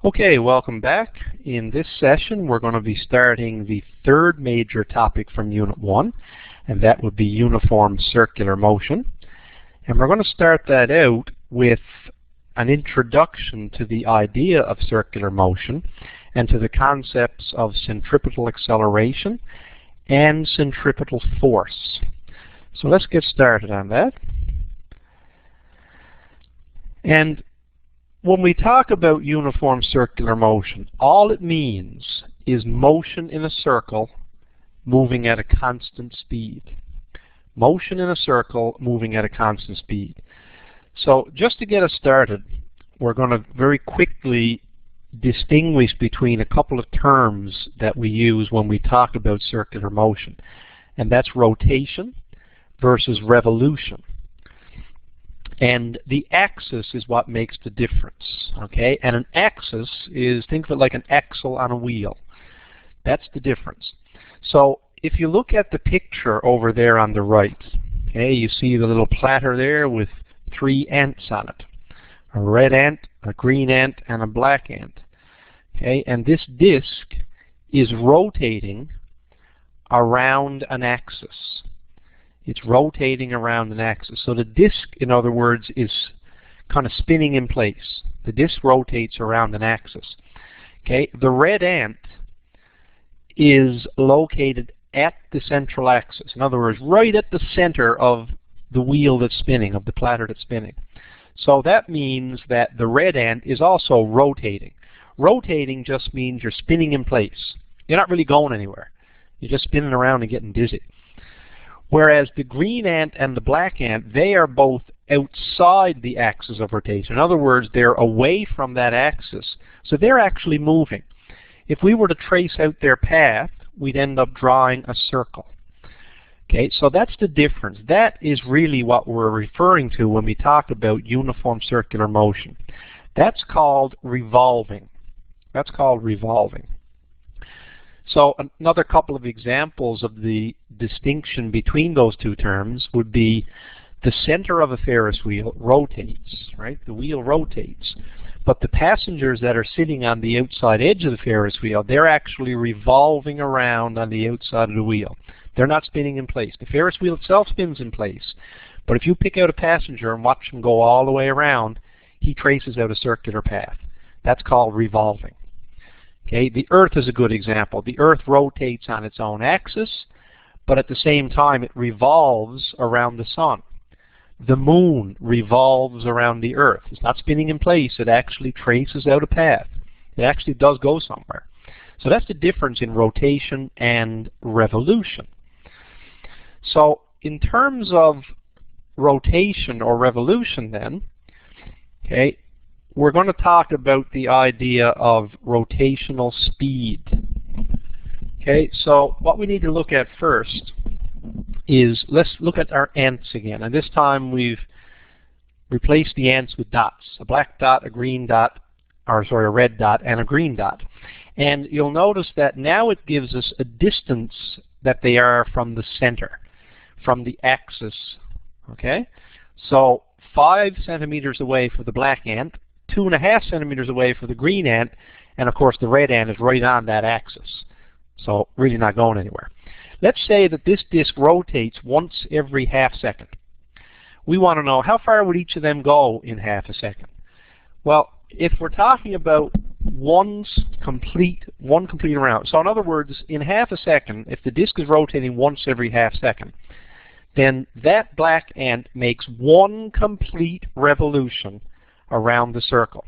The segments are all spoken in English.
Okay, welcome back. In this session we're going to be starting the third major topic from Unit 1, and that would be uniform circular motion. And we're going to start that out with an introduction to the idea of circular motion and to the concepts of centripetal acceleration and centripetal force. So let's get started on that. And when we talk about uniform circular motion, all it means is motion in a circle moving at a constant speed. Motion in a circle moving at a constant speed. So just to get us started, we're going to very quickly distinguish between a couple of terms that we use when we talk about circular motion. And that's rotation versus revolution. And the axis is what makes the difference, okay? And an axis is, think of it like an axle on a wheel. That's the difference. So if you look at the picture over there on the right, okay, you see the little platter there with 3 ants on it. A red ant, a green ant, and a black ant. Okay, and this disc is rotating around an axis. It's rotating around an axis. So the disc, in other words, is kind of spinning in place. The disc rotates around an axis. Okay, the red ant is located at the central axis. In other words, right at the center of the wheel that's spinning, of the platter that's spinning. So that means that the red ant is also rotating. Rotating just means you're spinning in place. You're not really going anywhere. You're just spinning around and getting dizzy. Whereas the green ant and the black ant, they are both outside the axis of rotation. In other words, they're away from that axis. So they're actually moving. If we were to trace out their path, we'd end up drawing a circle. Okay, so that's the difference. That is really what we're referring to when we talk about uniform circular motion. That's called revolving. That's called revolving. So another couple of examples of the distinction between those two terms would be the center of a Ferris wheel rotates, right? The wheel rotates. But the passengers that are sitting on the outside edge of the Ferris wheel, they're actually revolving around on the outside of the wheel. They're not spinning in place. The Ferris wheel itself spins in place. But if you pick out a passenger and watch him go all the way around, he traces out a circular path. That's called revolving. Okay, the Earth is a good example. The Earth rotates on its own axis, but at the same time it revolves around the sun. The moon revolves around the Earth. It's not spinning in place. It actually traces out a path. It actually does go somewhere. So that's the difference in rotation and revolution. So in terms of rotation or revolution then, okay, we're going to talk about the idea of rotational speed. Okay, so what we need to look at first is, let's look at our ants again. And this time we've replaced the ants with dots. A black dot, a green dot, or sorry, a red dot, and a green dot. And you'll notice that now it gives us a distance that they are from the center, from the axis. Okay, so 5 centimeters away for the black ant, 2.5 centimeters away for the green ant, and of course the red ant is right on that axis. So really not going anywhere. Let's say that this disk rotates once every half second. We want to know how far would each of them go in half a second. Well, if we're talking about one complete round, so in other words, in half a second, if the disk is rotating once every half second, then that black ant makes 1 complete revolution around the circle.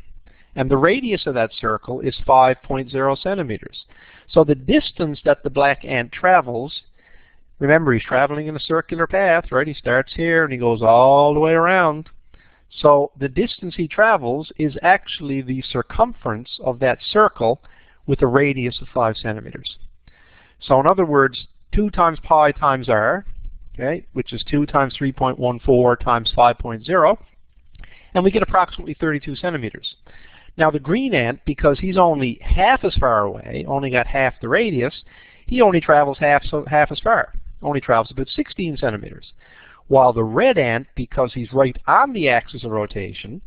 And the radius of that circle is 5.0 centimeters. So the distance that the black ant travels, remember he's traveling in a circular path, right? He starts here and he goes all the way around. So the distance he travels is actually the circumference of that circle with a radius of 5 centimeters. So in other words, 2 times pi times r, okay, which is 2 times 3.14 times 5.0, and we get approximately 32 centimeters. Now the green ant, because he's only half as far away, only got half the radius, he only travels half as far, only travels about 16 centimeters. While the red ant, because he's right on the axis of rotation,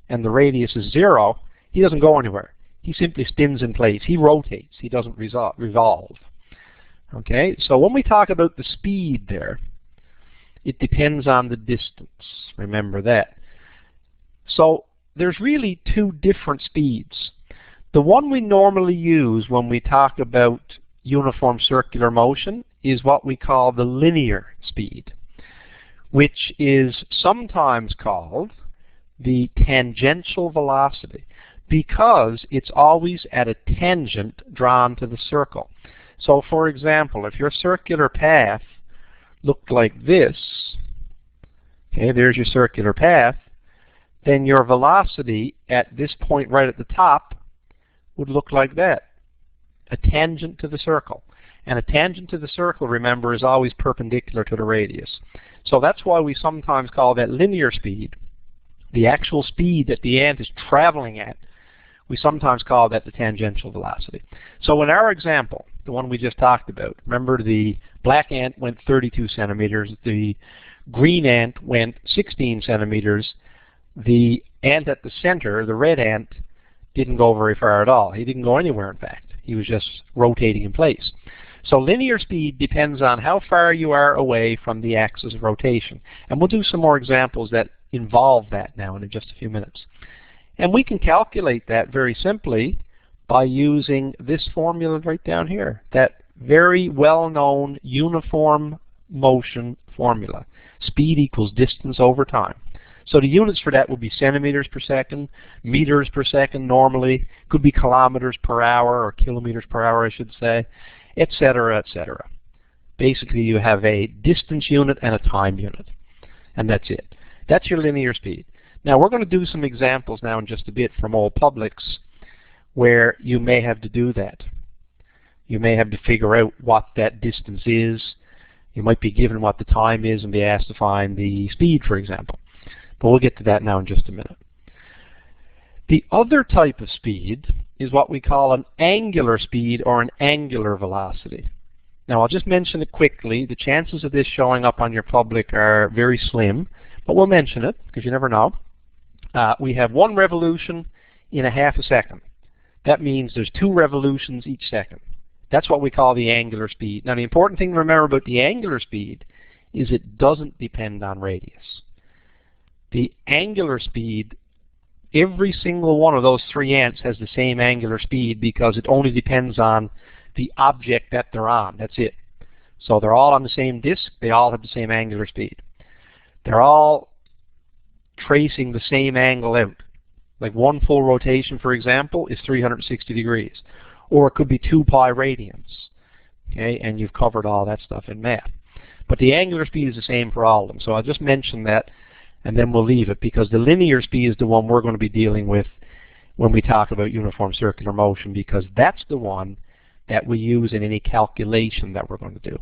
and the radius is 0, he doesn't go anywhere. He simply spins in place. He rotates. He doesn't revolve. Okay, so when we talk about the speed there, it depends on the distance. Remember that. So there's really two different speeds. The one we normally use when we talk about uniform circular motion is what we call the linear speed, which is sometimes called the tangential velocity, because it's always at a tangent drawn to the circle. So for example, if your circular path looked like this, okay, there's your circular path, then your velocity at this point right at the top would look like that, a tangent to the circle. And a tangent to the circle, remember, is always perpendicular to the radius. So that's why we sometimes call that linear speed. The actual speed that the ant is traveling at, we sometimes call that the tangential velocity. So in our example, the one we just talked about, remember the black ant went 32 centimeters, the green ant went 16 centimeters, the ant at the center, the red ant, didn't go very far at all. He didn't go anywhere, in fact. He was just rotating in place. So linear speed depends on how far you are away from the axis of rotation. And we'll do some more examples that involve that now in just a few minutes. And we can calculate that very simply by using this formula right down here, that very well-known uniform motion formula. Speed equals distance over time. So the units for that would be centimeters per second, meters per second normally, could be kilometers per hour or kilometers per hour I should say, etc., etc. Basically you have a distance unit and a time unit, and that's it. That's your linear speed. Now we're going to do some examples now in just a bit from old publics where you may have to do that. You may have to figure out what that distance is. You might be given what the time is and be asked to find the speed, for example. But we'll get to that now in just a minute. The other type of speed is what we call an angular speed or an angular velocity. Now I'll just mention it quickly. The chances of this showing up on your public are very slim, but we'll mention it because you never know. We have one revolution in a half a second. That means there's 2 revolutions each second. That's what we call the angular speed. Now the important thing to remember about the angular speed is it doesn't depend on radius. The angular speed, every single one of those 3 ants has the same angular speed because it only depends on the object that they're on. That's it. So they're all on the same disk. They all have the same angular speed. They're all tracing the same angle out. Like one full rotation, for example, is 360 degrees. Or it could be 2 pi radians. Okay, and you've covered all that stuff in math. But the angular speed is the same for all of them. So I'll just mention that, and then we'll leave it, because the linear speed is the one we're going to be dealing with when we talk about uniform circular motion, because that's the one that we use in any calculation that we're going to do.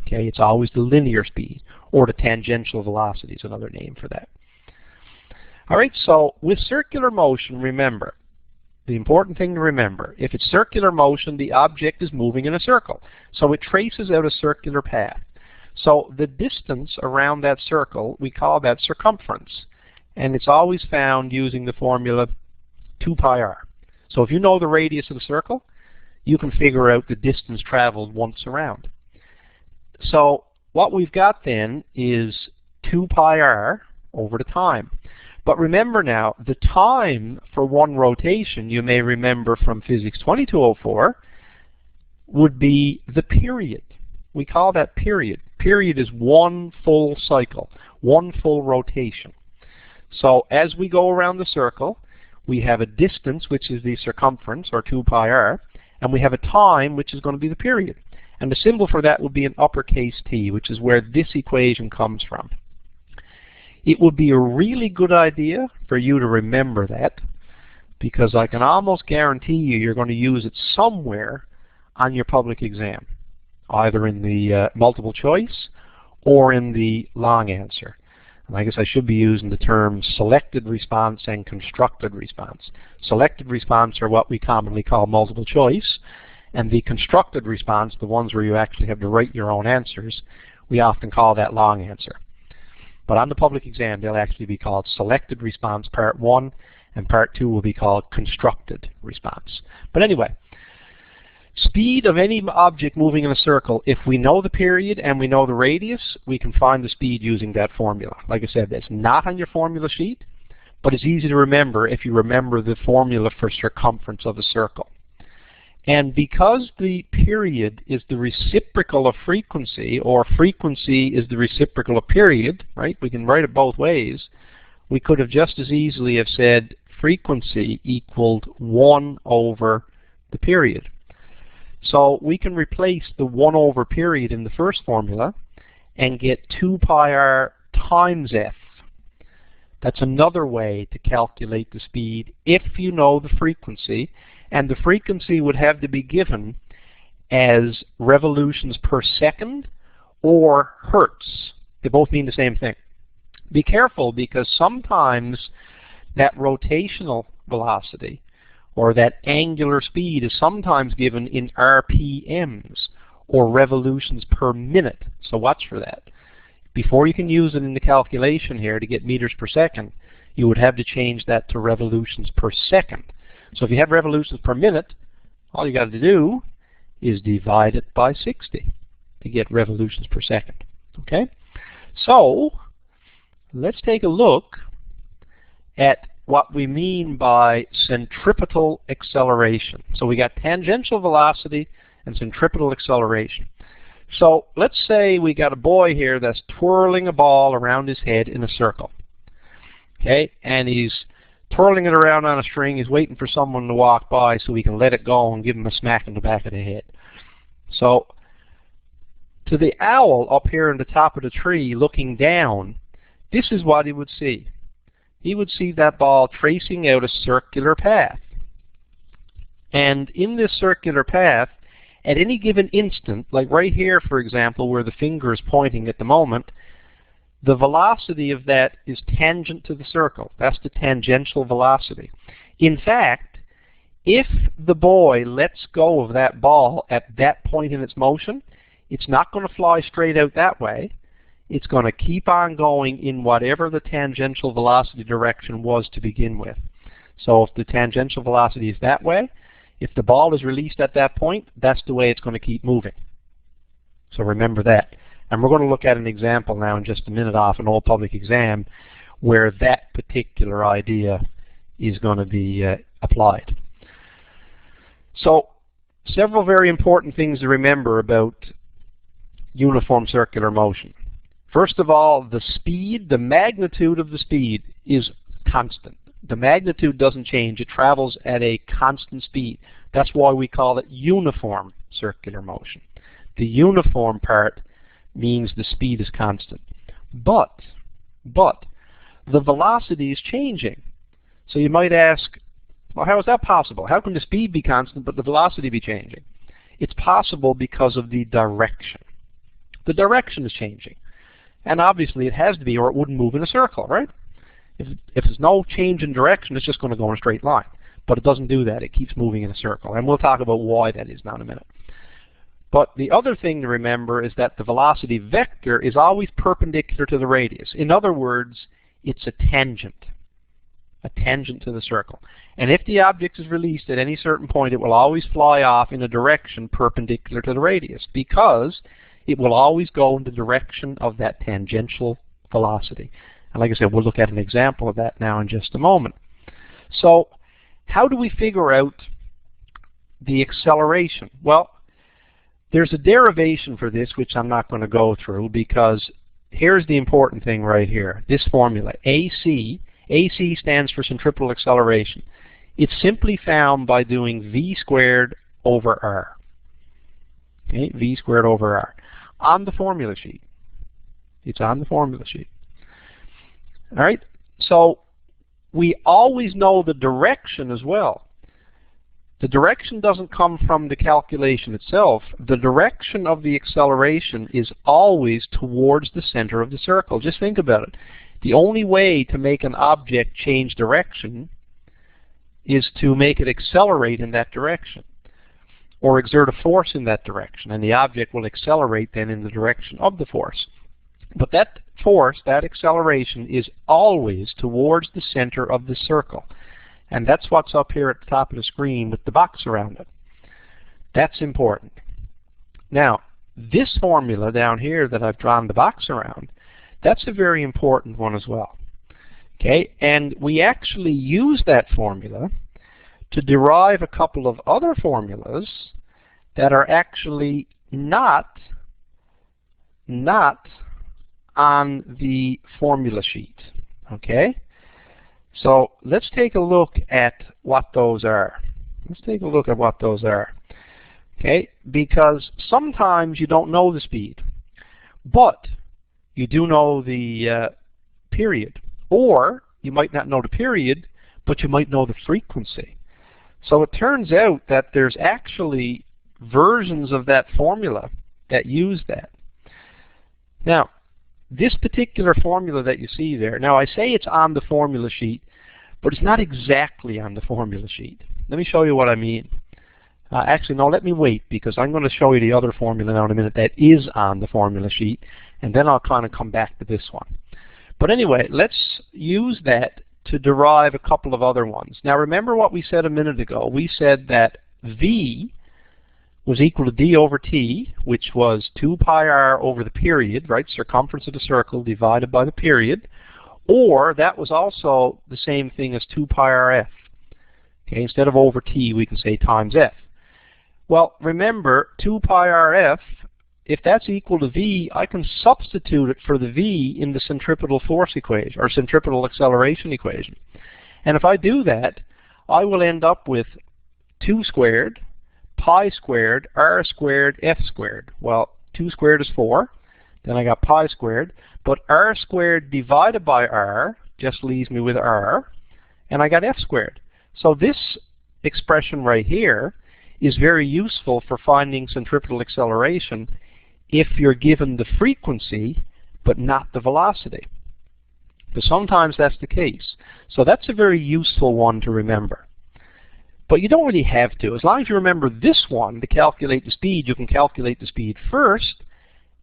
Okay, it's always the linear speed, or the tangential velocity is another name for that. All right, so with circular motion, remember, the important thing to remember, if it's circular motion, the object is moving in a circle. So it traces out a circular path. So the distance around that circle, we call that circumference. And it's always found using the formula 2 pi r. So if you know the radius of the circle, you can figure out the distance traveled once around. So what we've got then is 2 pi r over the time. But remember now, the time for one rotation, you may remember from Physics 2204, would be the period. We call that period. Period is one full cycle, one full rotation. So as we go around the circle, we have a distance, which is the circumference, or 2 pi r, and we have a time, which is going to be the period. And the symbol for that will be an uppercase T, which is where this equation comes from. It would be a really good idea for you to remember that, because I can almost guarantee you're going to use it somewhere on your public exam, either in the multiple choice or in the long answer. And I guess I should be using the terms selected response and constructed response. Selected response are what we commonly call multiple choice, and the constructed response, the ones where you actually have to write your own answers, we often call that long answer. But on the public exam, they'll actually be called selected response part 1 And part 2 will be called constructed response. But anyway, speed of any object moving in a circle, if we know the period and we know the radius, we can find the speed using that formula. Like I said, that's not on your formula sheet, but it's easy to remember if you remember the formula for circumference of a circle. And because the period is the reciprocal of frequency, or frequency is the reciprocal of period, right? We can write it both ways. We could have just as easily have said frequency equaled 1 over the period. So we can replace the 1 over period in the first formula and get 2 pi r times f. That's another way to calculate the speed if you know the frequency, and the frequency would have to be given as revolutions per second or hertz. They both mean the same thing. Be careful, because sometimes that rotational velocity or that angular speed is sometimes given in RPMs, or revolutions per minute. So watch for that. Before you can use it in the calculation here to get meters per second, you would have to change that to revolutions per second. So if you have revolutions per minute, all you got to do is divide it by 60 to get revolutions per second. Okay? So let's take a look at what we mean by centripetal acceleration. So we got tangential velocity and centripetal acceleration. So let's say we got a boy here that's twirling a ball around his head in a circle. Okay, and he's twirling it around on a string. He's waiting for someone to walk by so he can let it go and give him a smack in the back of the head. So to the owl up here on the top of the tree looking down, this is what he would see. He would see that ball tracing out a circular path. And in this circular path, at any given instant, like right here, for example, where the finger is pointing at the moment, the velocity of that is tangent to the circle. That's the tangential velocity. In fact, if the boy lets go of that ball at that point in its motion, it's not going to fly straight out that way. It's going to keep on going in whatever the tangential velocity direction was to begin with. So if the tangential velocity is that way, if the ball is released at that point, that's the way it's going to keep moving. So remember that. And we're going to look at an example now in just a minute off an old public exam where that particular idea is going to be applied. So several very important things to remember about uniform circular motion. First of all, the speed, the magnitude of the speed is constant. The magnitude doesn't change. It travels at a constant speed. That's why we call it uniform circular motion. The uniform part means the speed is constant. But the velocity is changing. So you might ask, well, how is that possible? How can the speed be constant but the velocity be changing? It's possible because of the direction. The direction is changing. And obviously it has to be, or it wouldn't move in a circle, right? If there's no change in direction, it's just going to go in a straight line. But it doesn't do that. It keeps moving in a circle. And we'll talk about why that is now in a minute. But the other thing to remember is that the velocity vector is always perpendicular to the radius. In other words, it's a tangent to the circle. And if the object is released at any certain point, it will always fly off in a direction perpendicular to the radius, because it will always go in the direction of that tangential velocity. And like I said, we'll look at an example of that now in just a moment. So how do we figure out the acceleration? Well, there's a derivation for this which I'm not going to go through, because here's the important thing right here. This formula, AC stands for centripetal acceleration. It's simply found by doing V squared over R. Okay, V squared over R. On the formula sheet. It's on the formula sheet. All right, so we always know the direction as well. The direction doesn't come from the calculation itself. The direction of the acceleration is always towards the center of the circle. Just think about it. The only way to make an object change direction is to make it accelerate in that direction, or exert a force in that direction, and the object will accelerate then in the direction of the force. But that force, that acceleration, is always towards the center of the circle. And that's what's up here at the top of the screen with the box around it. That's important. Now, this formula down here that I've drawn the box around, that's a very important one as well. Okay, and we actually use that formula to derive a couple of other formulas that are actually not on the formula sheet. Okay, so let's take a look at what those are. Okay, because sometimes you don't know the speed, but you do know the period. Or you might not know the period, but you might know the frequency. So it turns out that there's actually versions of that formula that use that. Now, this particular formula that you see there, now I say it's on the formula sheet, but it's not exactly on the formula sheet. Let me show you what I mean. Actually, no, let me wait, because I'm going to show you the other formula now in a minute that is on the formula sheet, and then I'll kind of come back to this one. But anyway, let's use that to derive a couple of other ones. Now remember what we said a minute ago. We said that V was equal to d over t, which was 2 pi r over the period, right? Circumference of the circle divided by the period. Or that was also the same thing as 2 pi rf. Okay, instead of over t, we can say times f. Well, remember, 2 pi rf, if that's equal to v, I can substitute it for the v in the centripetal force equation, or centripetal acceleration equation. And if I do that, I will end up with 2 squared, pi squared, r squared, f squared. Well, 2 squared is 4, then I got pi squared, but r squared divided by r just leaves me with r, and I got f squared. So this expression right here is very useful for finding centripetal acceleration if you're given the frequency but not the velocity. But sometimes that's the case. So that's a very useful one to remember. But you don't really have to. As long as you remember this one to calculate the speed, you can calculate the speed first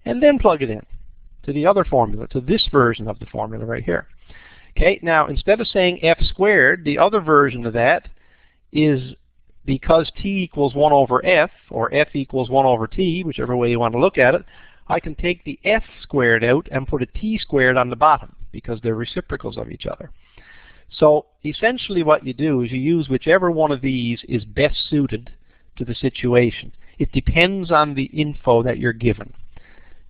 and then plug it in to the other formula, to this version of the formula right here. Okay, now instead of saying f squared, the other version of that is because t equals 1 over f, or f equals 1 over t, whichever way you want to look at it, I can take the f squared out and put a t squared on the bottom, because they're reciprocals of each other. So essentially what you do is you use whichever one of these is best suited to the situation. It depends on the info that you're given.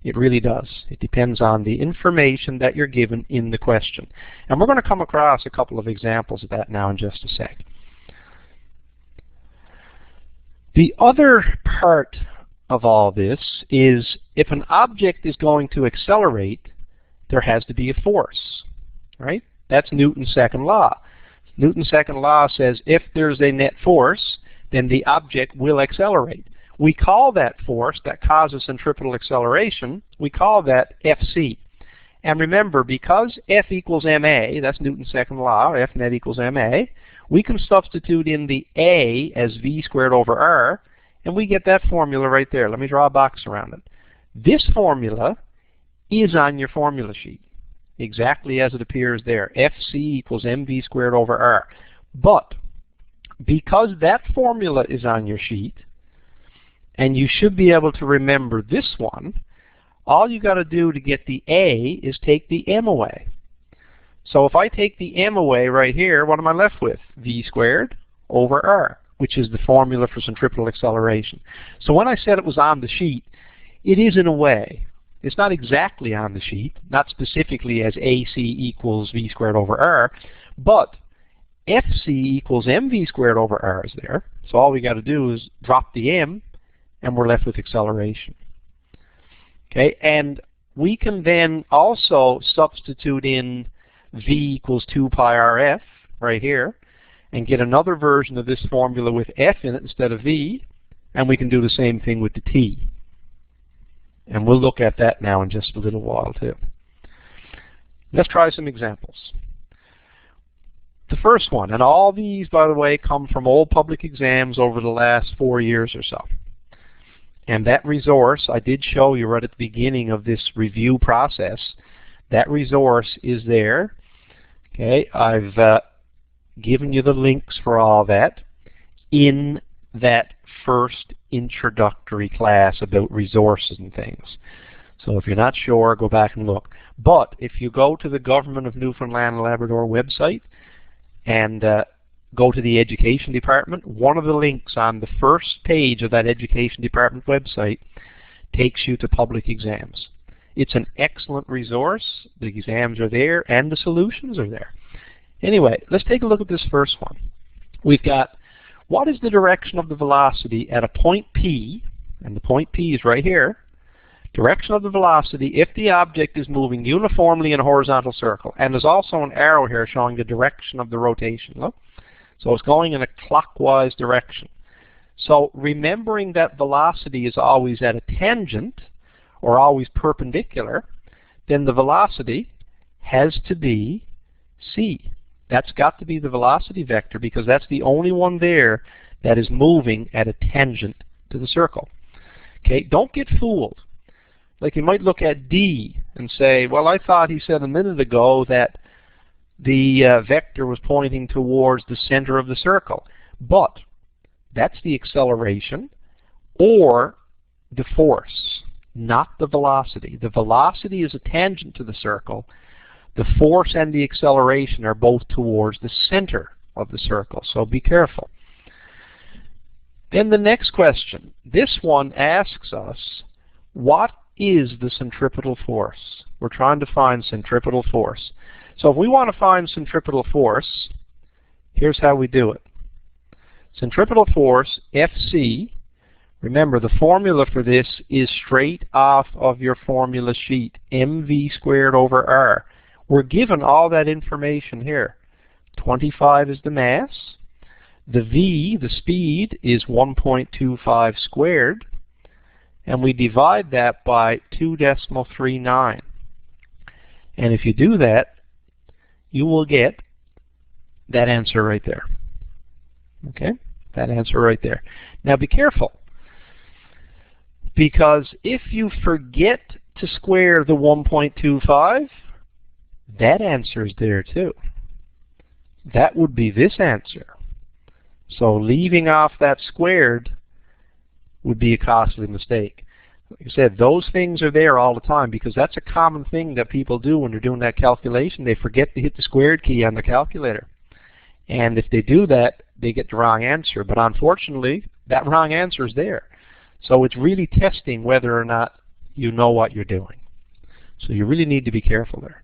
It really does. It depends on the information that you're given in the question. And we're going to come across a couple of examples of that now in just a sec. The other part of all this is if an object is going to accelerate, there has to be a force, right? That's Newton's second law. Newton's second law says if there's a net force, then the object will accelerate. We call that force that causes centripetal acceleration, we call that Fc. And remember, because F equals ma, that's Newton's second law, F net equals ma, we can substitute in the a as v squared over r, and we get that formula right there. Let me draw a box around it. This formula is on your formula sheet, exactly as it appears there. Fc equals mv squared over r. But because that formula is on your sheet, and you should be able to remember this one, all you got to do to get the a is take the m away. So if I take the m away right here, what am I left with? V squared over r, which is the formula for centripetal acceleration. So when I said it was on the sheet, it is in a way. It's not exactly on the sheet, not specifically as AC equals V squared over r, but FC equals mv squared over r is there. So all we got to do is drop the m, and we're left with acceleration. Okay, and we can then also substitute in v equals 2 pi rf right here and get another version of this formula with f in it instead of v, and we can do the same thing with the t. And we'll look at that now in just a little while too. Let's try some examples. The first one, and all these, by the way, come from old public exams over the last 4 years or so. And that resource, I did show you right at the beginning of this review process, that resource is there. Okay, I've given you the links for all that in that first introductory class about resources and things. So if you're not sure, go back and look. But if you go to the Government of Newfoundland and Labrador website and go to the Education Department, one of the links on the first page of that Education Department website takes you to public exams. It's an excellent resource. The exams are there and the solutions are there. Anyway, let's take a look at this first one. We've got, what is the direction of the velocity at a point P, and the point P is right here, direction of the velocity if the object is moving uniformly in a horizontal circle. And there's also an arrow here showing the direction of the rotation. Look. So it's going in a clockwise direction. So remembering that velocity is always at a tangent, or always perpendicular, then the velocity has to be c. That's got to be the velocity vector, because that's the only one there that is moving at a tangent to the circle. Okay, don't get fooled. Like you might look at D and say, well, I thought he said a minute ago that the vector was pointing towards the center of the circle. But that's the acceleration or the force, not the velocity. The velocity is a tangent to the circle. The force and the acceleration are both towards the center of the circle, so be careful. Then the next question. This one asks us, what is the centripetal force? We're trying to find centripetal force. So if we want to find centripetal force, here's how we do it. Centripetal force, Fc, remember the formula for this is straight off of your formula sheet, mv squared over r. We're given all that information here. 25 is the mass. The v, the speed, is 1.25 squared. And we divide that by 2.39. And if you do that, you will get that answer right there. Okay? That answer right there. Now be careful, because if you forget to square the 1.25, that answer is there too. That would be this answer. So leaving off that squared would be a costly mistake. Like I said, those things are there all the time, because that's a common thing that people do when they're doing that calculation. They forget to hit the squared key on the calculator. And if they do that, they get the wrong answer. But unfortunately, that wrong answer is there. So it's really testing whether or not you know what you're doing. So you really need to be careful there.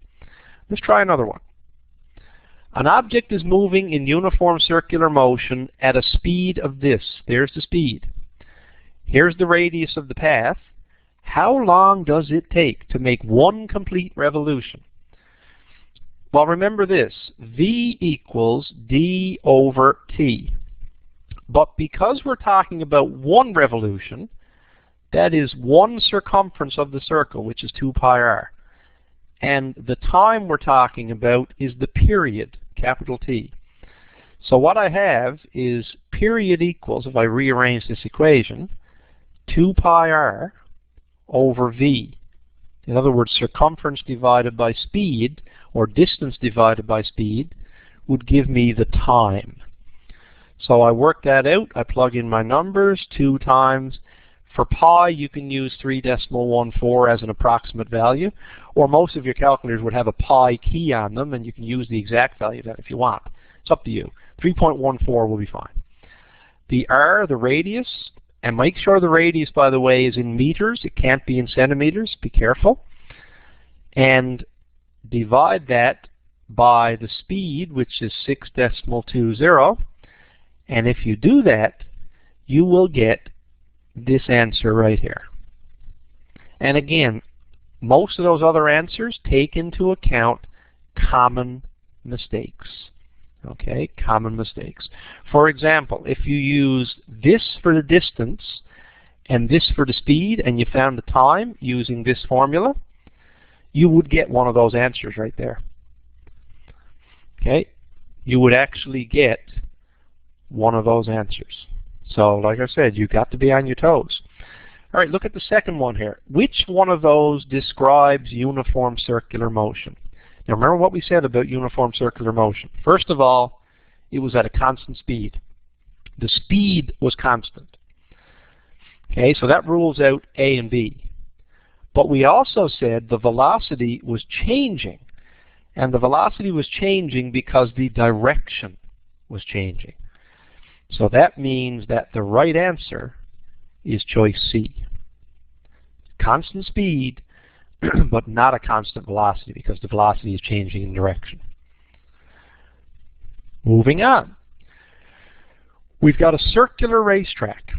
Let's try another one. An object is moving in uniform circular motion at a speed of this. There's the speed. Here's the radius of the path. How long does it take to make one complete revolution? Well, remember this. V equals d over t. But because we're talking about one revolution, that is one circumference of the circle, which is 2 pi r. And the time we're talking about is the period, capital T. So what I have is period equals, if I rearrange this equation, 2 pi r over v. In other words, circumference divided by speed, or distance divided by speed, would give me the time. So I work that out. I plug in my numbers. 2 times. For pi, you can use 3.14 as an approximate value, or most of your calculators would have a pi key on them, and you can use the exact value of that if you want. It's up to you. 3.14 will be fine. The r, the radius, and make sure the radius, by the way, is in meters. It can't be in centimeters. Be careful. And divide that by the speed, which is 6.20. And if you do that, you will get this answer right here. And again, most of those other answers take into account common mistakes. Okay, common mistakes. For example, if you use this for the distance and this for the speed, and you found the time using this formula, you would get one of those answers right there. Okay, you would actually get one of those answers. So, like I said, you've got to be on your toes. All right, look at the second one here. Which one of those describes uniform circular motion? Now, remember what we said about uniform circular motion. First of all, it was at a constant speed. The speed was constant. Okay, so that rules out A and B. But we also said the velocity was changing. And the velocity was changing because the direction was changing. So that means that the right answer is choice C. Constant speed, but not a constant velocity because the velocity is changing in direction. Moving on. We've got a circular racetrack.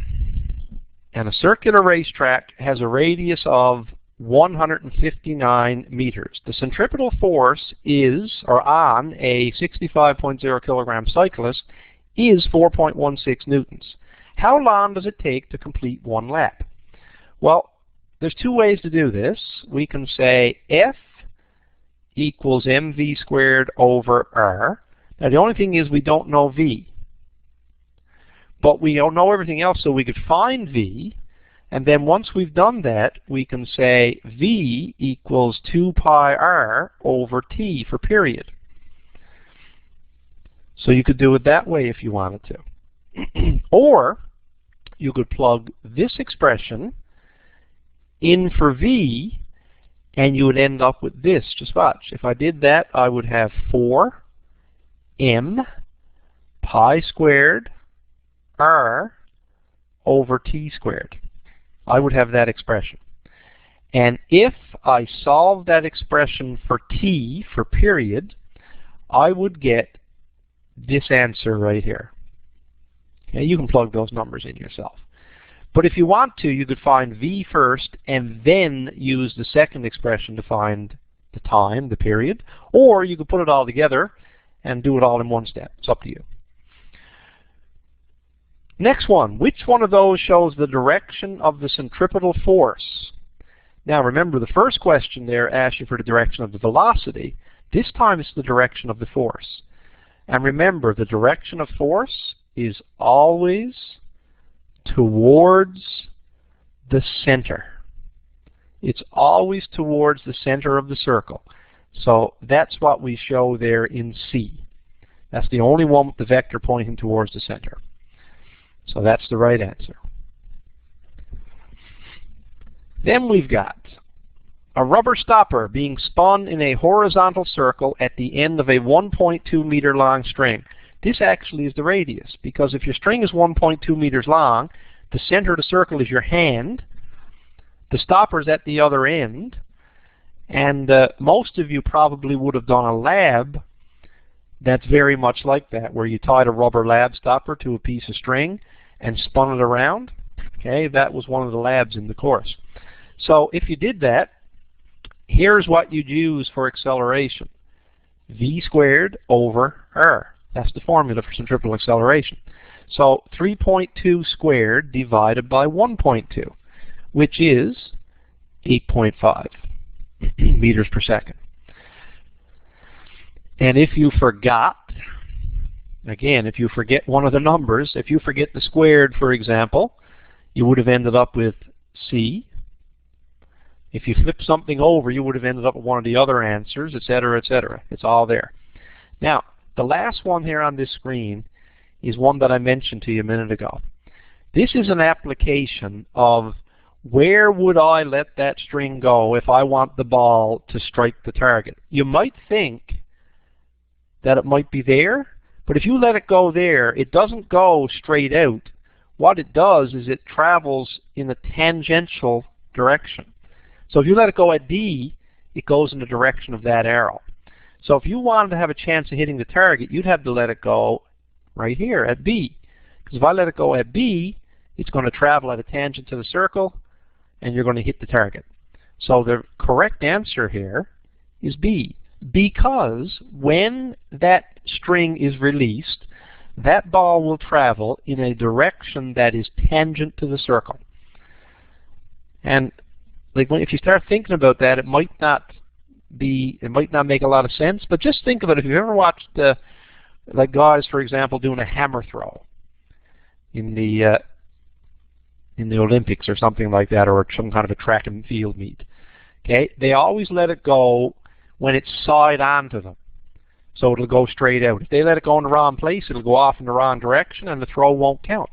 And a circular racetrack has a radius of 159 meters. The centripetal force on a 65.0 kilogram cyclist is 4.16 newtons. How long does it take to complete one lap? Well, there's two ways to do this. We can say F equals mv squared over r. Now the only thing is we don't know v. But we don't know everything else, so we could find v. And then once we've done that, we can say v equals 2 pi r over t for period. So you could do it that way if you wanted to. Or you could plug this expression in for v, and you would end up with this. Just watch. If I did that, I would have 4m pi squared r over t squared. I would have that expression. And if I solve that expression for t, for period, I would get this answer right here. Okay, you can plug those numbers in yourself. But if you want to, you could find v first and then use the second expression to find the time, the period. Or you could put it all together and do it all in one step. It's up to you. Next one, which one of those shows the direction of the centripetal force? Now remember, the first question there asked you for the direction of the velocity. This time it's the direction of the force. And remember, the direction of force is always towards the center. It's always towards the center of the circle. So that's what we show there in C. That's the only one with the vector pointing towards the center. So that's the right answer. Then we've got a rubber stopper being spun in a horizontal circle at the end of a 1.2 meter long string. This actually is the radius, because if your string is 1.2 meters long, the center of the circle is your hand, the stopper's at the other end, and most of you probably would have done a lab that's very much like that, where you tied a rubber lab stopper to a piece of string and spun it around. Okay, that was one of the labs in the course. So if you did that, here's what you'd use for acceleration. V squared over r. That's the formula for centripetal acceleration. So 3.2 squared divided by 1.2, which is 8.5 meters per second. And if you forgot, again, if you forget one of the numbers, if you forget the squared, for example, you would have ended up with C. If you flip something over, you would have ended up with one of the other answers, etc., etc. It's all there. Now, the last one here on this screen is one that I mentioned to you a minute ago. This is an application of where would I let that string go if I want the ball to strike the target. You might think that it might be there, but if you let it go there, it doesn't go straight out. What it does is it travels in a tangential direction. So if you let it go at D, it goes in the direction of that arrow. So if you wanted to have a chance of hitting the target, you'd have to let it go right here at B. Because if I let it go at B, it's going to travel at a tangent to the circle, and you're going to hit the target. So the correct answer here is B. Because when that string is released, that ball will travel in a direction that is tangent to the circle. And if you start thinking about that, it might not make a lot of sense, but just think of it. If you've ever watched like guys, for example, doing a hammer throw in the Olympics or something like that, or some kind of a track and field meet, okay, they always let it go when it's side on to them. So it'll go straight out. If they let it go in the wrong place, it'll go off in the wrong direction and the throw won't count.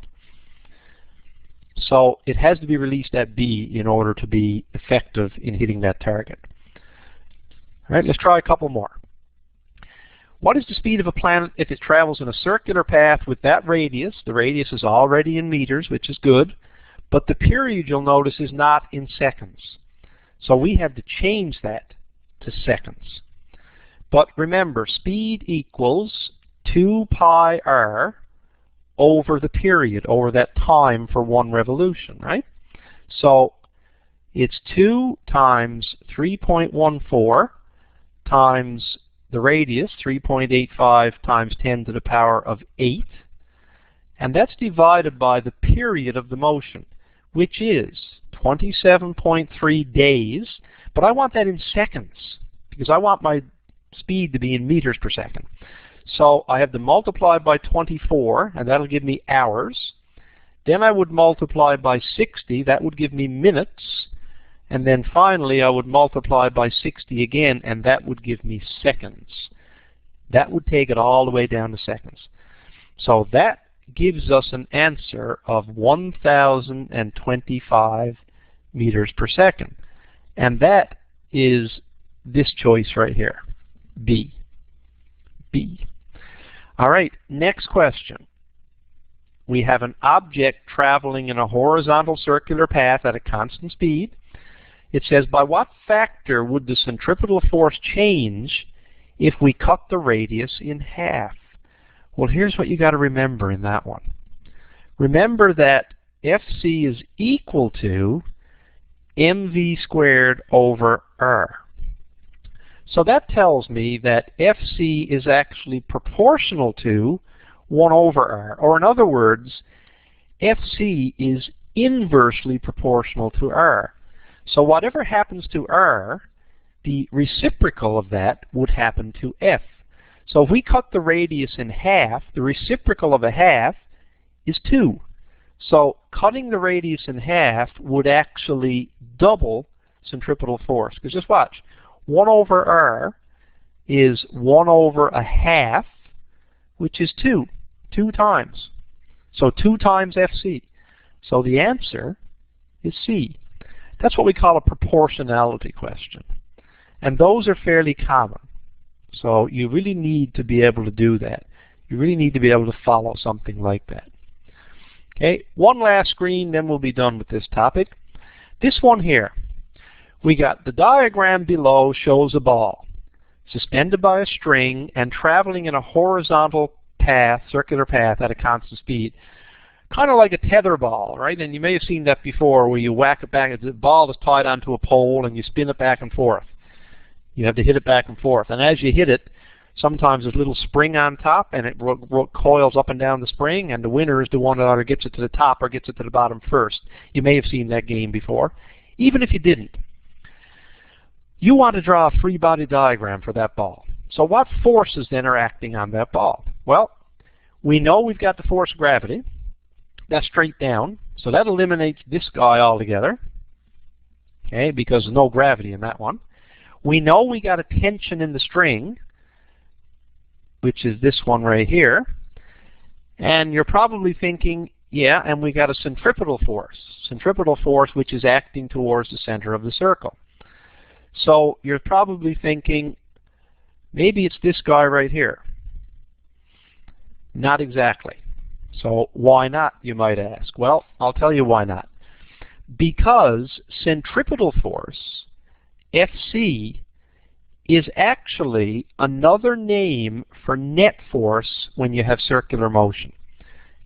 So it has to be released at B in order to be effective in hitting that target. All right, let's try a couple more. What is the speed of a planet if it travels in a circular path with that radius? The radius is already in meters, which is good, but the period, you'll notice, is not in seconds. So we have to change that to seconds. But remember, speed equals 2 pi r over the period, over that time for one revolution, right? So it's 2 times 3.14 times the radius, 3.85 times 10 to the power of 8, and that's divided by the period of the motion, which is 27.3 days, but I want that in seconds, because I want my speed to be in meters per second. So I have to multiply by 24, and that'll give me hours. Then I would multiply by 60, that would give me minutes. And then finally I would multiply by 60 again, and that would give me seconds. That would take it all the way down to seconds. So that gives us an answer of 1,025 meters per second. And that is this choice right here, B. B. All right, next question. We have an object traveling in a horizontal circular path at a constant speed. It says, by what factor would the centripetal force change if we cut the radius in half? Well, here's what you got to remember in that one. Remember that Fc is equal to mv squared over r. So that tells me that Fc is actually proportional to 1 over r. Or in other words, Fc is inversely proportional to r. So whatever happens to r, the reciprocal of that would happen to f. So if we cut the radius in half, the reciprocal of a half is 2. So cutting the radius in half would actually double centripetal force. Because just watch. 1 over r is 1 over a half, which is 2. 2 times. So 2 times Fc. So the answer is C. That's what we call a proportionality question. And those are fairly common. So you really need to be able to do that. You really need to be able to follow something like that. Okay, one last screen, then we'll be done with this topic. This one here. We got the diagram below shows a ball suspended by a string and traveling in a horizontal path, circular path at a constant speed. Kind of like a tether ball, right? And you may have seen that before where you whack it back. The ball is tied onto a pole and you spin it back and forth. You have to hit it back and forth. And as you hit it, sometimes there's a little spring on top and it coils up and down the spring, and the winner is the one that either gets it to the top or gets it to the bottom first. You may have seen that game before. Even if you didn't, you want to draw a free body diagram for that ball. So what forces then are acting on that ball? Well, we know we've got the force of gravity. That's straight down. So that eliminates this guy altogether. Okay, because there's no gravity in that one. We know we got a tension in the string, which is this one right here. And you're probably thinking, yeah, and we got a centripetal force. Centripetal force which is acting towards the center of the circle. So you're probably thinking, maybe it's this guy right here. Not exactly. So why not, you might ask? Well, I'll tell you why not. Because centripetal force, Fc, is actually another name for net force when you have circular motion.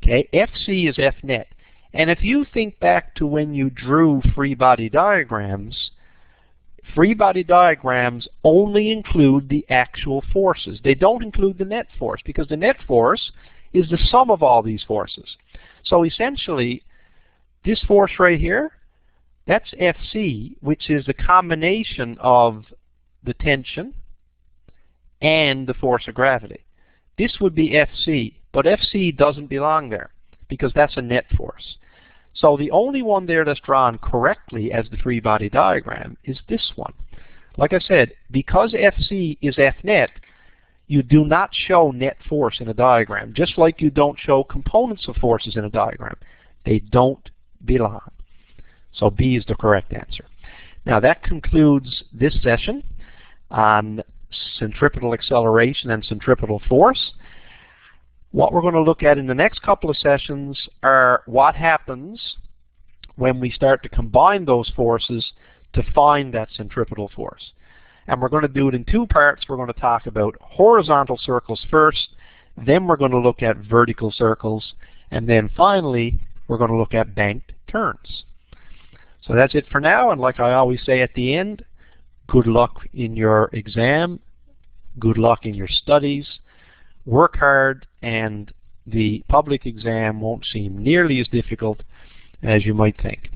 Okay, Fc is F net. And if you think back to when you drew free body diagrams only include the actual forces. They don't include the net force, because the net force is the sum of all these forces. So essentially, this force right here, that's Fc, which is the combination of the tension and the force of gravity. This would be Fc, but Fc doesn't belong there because that's a net force. So the only one there that's drawn correctly as the free body diagram is this one. Like I said, because Fc is F net, You do not show net force in a diagram, just like you don't show components of forces in a diagram. They don't belong. So B is the correct answer. Now that concludes this session on centripetal acceleration and centripetal force. What we're going to look at in the next couple of sessions are what happens when we start to combine those forces to find that centripetal force. And we're going to do it in two parts. We're going to talk about horizontal circles first, then we're going to look at vertical circles, and then finally we're going to look at banked turns. So that's it for now, and like I always say at the end, good luck in your exam, good luck in your studies, work hard, and the public exam won't seem nearly as difficult as you might think.